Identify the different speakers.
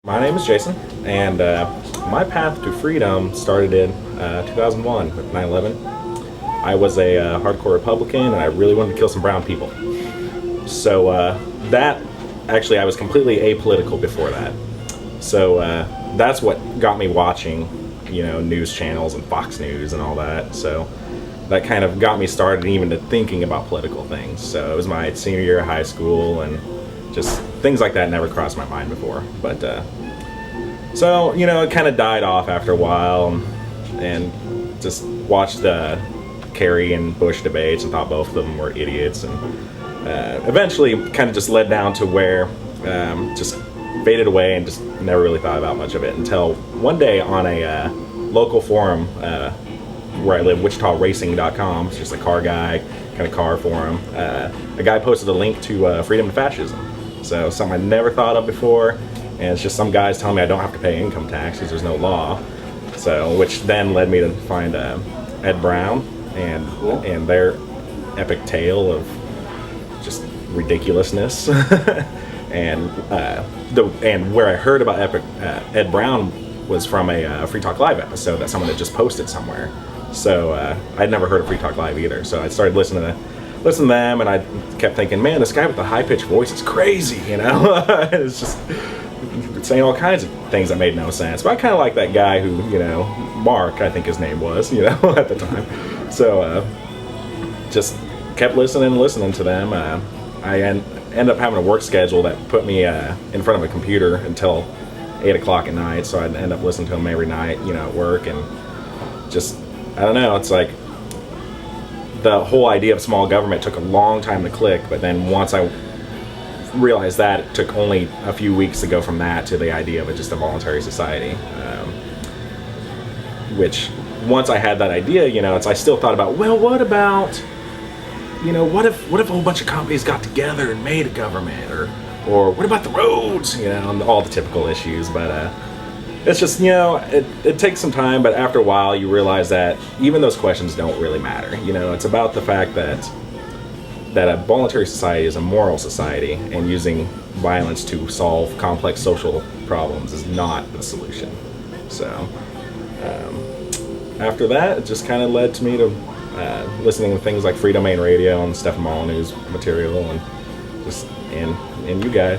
Speaker 1: My name is Jason, and my path to freedom started in 2001 with 9/11. I was a hardcore Republican, and I really wanted to kill some brown people. So I was completely apolitical before that. So that's what got me watching, news channels and Fox News and all that. So that kind of got me started even to thinking about political things. So it was my senior year of high school, and just things like that never crossed my mind before. But so it kind of died off after a while, and just watched the Kerry and Bush debates and thought both of them were idiots, and eventually kind of just led down to where just faded away and just never really thought about much of it until one day on a local forum where I live, WichitaRacing.com. It's just a car guy, kind of car forum. A guy posted a link to freedom to fascism. So something I never thought of before, and it's just some guys telling me I don't have to pay income tax because there's no law. So, which then led me to find Ed Brown and their epic tale of just ridiculousness. and where I heard about Ed Brown was from a Free Talk Live episode that someone had just posted somewhere. So I'd never heard of Free Talk Live either. So I started listening to them, and I kept thinking, man, this guy with the high-pitched voice is crazy, It's just saying all kinds of things that made no sense. But I kind of like that guy who, Mark, I think his name was, at the time. So just kept listening to them. I ended up having a work schedule that put me in front of a computer until 8 o'clock at night. So I'd end up listening to them every night, at work, and just, I don't know, it's like the whole idea of small government took a long time to click, but then once I realized that, it took only a few weeks to go from that to the idea of just a voluntary society. Which, once I had that idea, I still thought about, well, what about, what if a whole bunch of companies got together and made a government, or what about the roads, and all the typical issues. But it's just, it takes some time, but after a while you realize that even those questions don't really matter. It's about the fact that a voluntary society is a moral society, and using violence to solve complex social problems is not the solution. So after that, it just kind of led to me to listening to things like Free Domain Radio and Stephen Mall News material, and just and you guys.